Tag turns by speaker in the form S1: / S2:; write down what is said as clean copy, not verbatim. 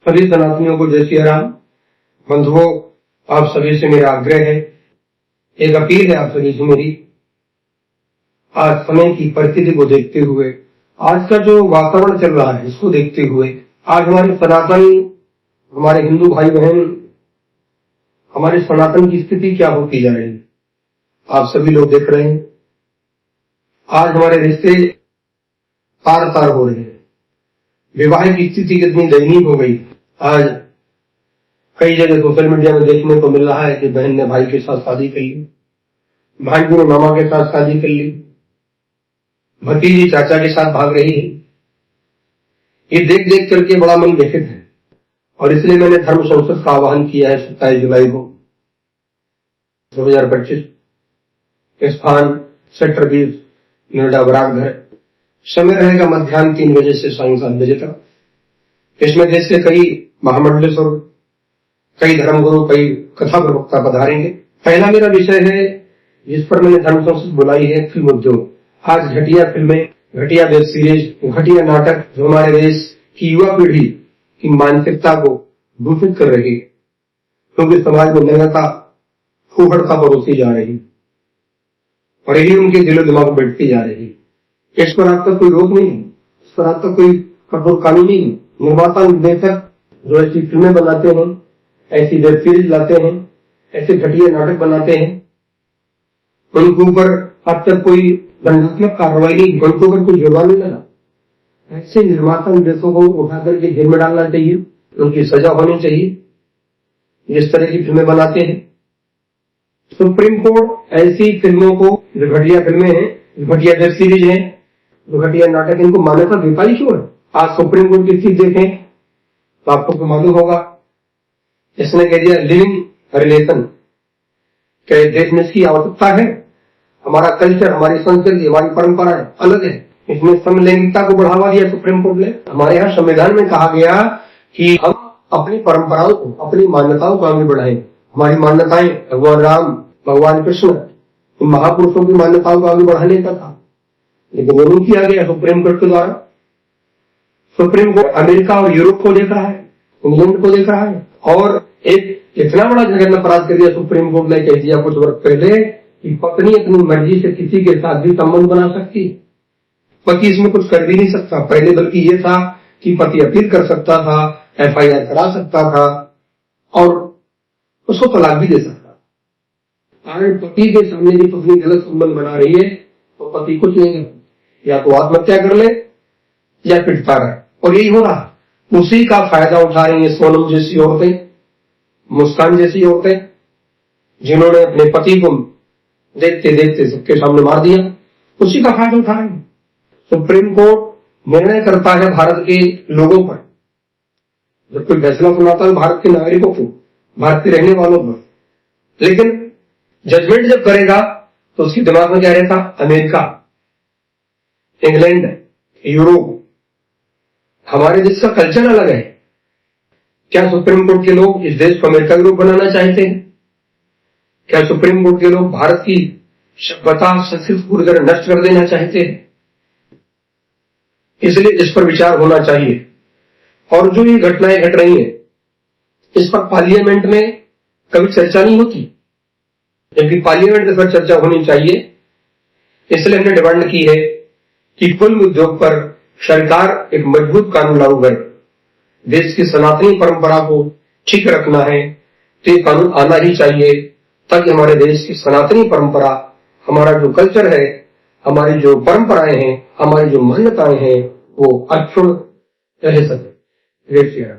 S1: सभी सनातनियों को जय श्री राम। बंधुओं, आप सभी से मेरा आग्रह है, एक अपील है आप सभी से मेरी। आज समय की परिस्थिति को देखते हुए, आज का जो वातावरण चल रहा है इसको देखते हुए, आज हमारे सनातनी, हमारे हिंदू भाई बहन, हमारे सनातन की स्थिति क्या होती जा रही है, आप सभी लोग देख रहे हैं। आज हमारे रिश्ते तार तार हो रहे हैं, विवाह की स्थिति कितनी दयनीय हो गई। आज कई जगह सोशल मीडिया में देखने को मिल रहा है कि बहन ने भाई के साथ शादी कर ली, भांजी ने मामा के साथ शादी कर ली, भतीजी चाचा के साथ भाग रही है। ये देख देख करके बड़ा मन व्यथित है और इसलिए मैंने धर्म संसद का आह्वान किया है 27 जुलाई को 2025, स्थान सेक्टर 20, नोएडा बरागघर। समय रहेगा मध्याह्न 3 बजे से सायं 7 बजे तक। इसमें देश के कई महामंडलेश्वर, कई धर्मगुरु, कई कथा प्रवक्ता पधारेंगे। पहला मेरा विषय है जिस पर मैंने धर्म संसद बुलाई है, फिल्म उद्योग। आज घटिया फिल्में, घटिया वेब सीरीज, घटिया नाटक जो हमारे देश की युवा पीढ़ी की मानसिकता को दूषित कर रही है, क्योंकि समाज में नैतिकता फूहड़ता परोसी जा रही और यही उनके दिलो दिमाग में बैठती जा रही। इस पर आपका कोई रोक नहीं है, इस पर आपका कोई कठोर कानून नहीं है। निर्माता निर्देशक जो ऐसी फिल्में बनाते हैं, ऐसी वेब सीरीज लाते हैं, ऐसे घटिया नाटक बनाते हैं, उनके ऊपर अब तक कोई दंडात्मक कार्रवाई नहीं, उनके ऊपर कोई जुर्माना नहीं लगा। ऐसे निर्माता निर्देशकों को उठा करके जेल में डालना चाहिए, उनकी सजा होनी चाहिए जिस तरह की फिल्में बनाते हैं। सुप्रीम कोर्ट ऐसी फिल्मों को, जो घटिया फिल्में हैं, घटिया वेब सीरीज है, घटिया नाटक, इनको मान्यता देता ही क्यों है? आज सुप्रीम कोर्ट की चीज देखें तो आपको तो मालूम होगा, इसने कह दिया लिविंग रिलेशन, क्या देश में इसकी आवश्यकता है? हमारा कल्चर, हमारी संस्कृति, हमारी परंपराएं अलग है, इसमें समलैंगिकता को बढ़ावा दिया सुप्रीम कोर्ट ने। हमारे यहाँ संविधान में कहा गया कि हम अपनी परंपराओं को, अपनी मान्यताओं को आगे बढ़ाएं। हमारी मान्यताएं भगवान राम, भगवान कृष्ण, इन महापुरुषों की मान्यताओं को आगे बढ़ाने का था, लेकिन वो किया गया सुप्रीम कोर्ट के द्वारा। सुप्रीम कोर्ट अमेरिका और यूरोप को देख रहा है, इंग्लैंड को देख रहा है, और एक इतना बड़ा जघन्य अपराध कर दिया सुप्रीम कोर्ट ने, कह दिया कुछ वर्ष पहले कि पत्नी अपनी मर्जी से किसी के साथ भी संबंध बना सकती, पति इसमें कुछ कर भी नहीं सकता। पहले बल्कि ये था कि पति अपील कर सकता था, FIR करा सकता था और उसको तलाक भी दे सकता। आज पति के सामने भी पत्नी गलत संबंध बना रही है तो पति कुछ नहीं करता, या तो आत्महत्या कर ले या पिटता रहे, और यही हो रहा। उसी का फायदा उठा रही है सोनम जैसी औरतें, मुस्कान जैसी औरतें, जिन्होंने अपने पति को देखते देखते सबके सामने मार दिया, उसी का फायदा उठा रहे हैं। सुप्रीम कोर्ट निर्णय करता है भारत के लोगों पर, जब कोई फैसला सुनाता है भारत के नागरिकों को, भारत के रहने वालों पर, लेकिन जजमेंट जब करेगा तो उसके दिमाग में क्या रहता? America, England, Europe. हमारे देश का कल्चर अलग है। क्या सुप्रीम कोर्ट के लोग इस देश को अमेरिका के रूप बनाना चाहते हैं? क्या सुप्रीम कोर्ट के लोग भारत की सभ्यता, संस्कृति पूरी तरह नष्ट कर देना चाहते हैं? इसलिए इस पर विचार होना चाहिए। और जो ये घटनाएं घट रही हैं, इस पर पार्लियामेंट में कभी चर्चा नहीं होती, जबकि पार्लियामेंट में चर्चा होनी चाहिए। इसलिए हमने डिमांड की है कि फिल्म उद्योग पर सरकार एक मजबूत कानून लागू करे। देश की सनातनी परंपरा को ठीक रखना है तो ये कानून आना ही चाहिए, ताकि हमारे देश की सनातनी परंपरा, हमारा जो कल्चर है, हमारी जो परंपराएं हैं, हमारी जो मान्यताएं हैं, वो अक्षुण्ण रह सके। जय श्री राम।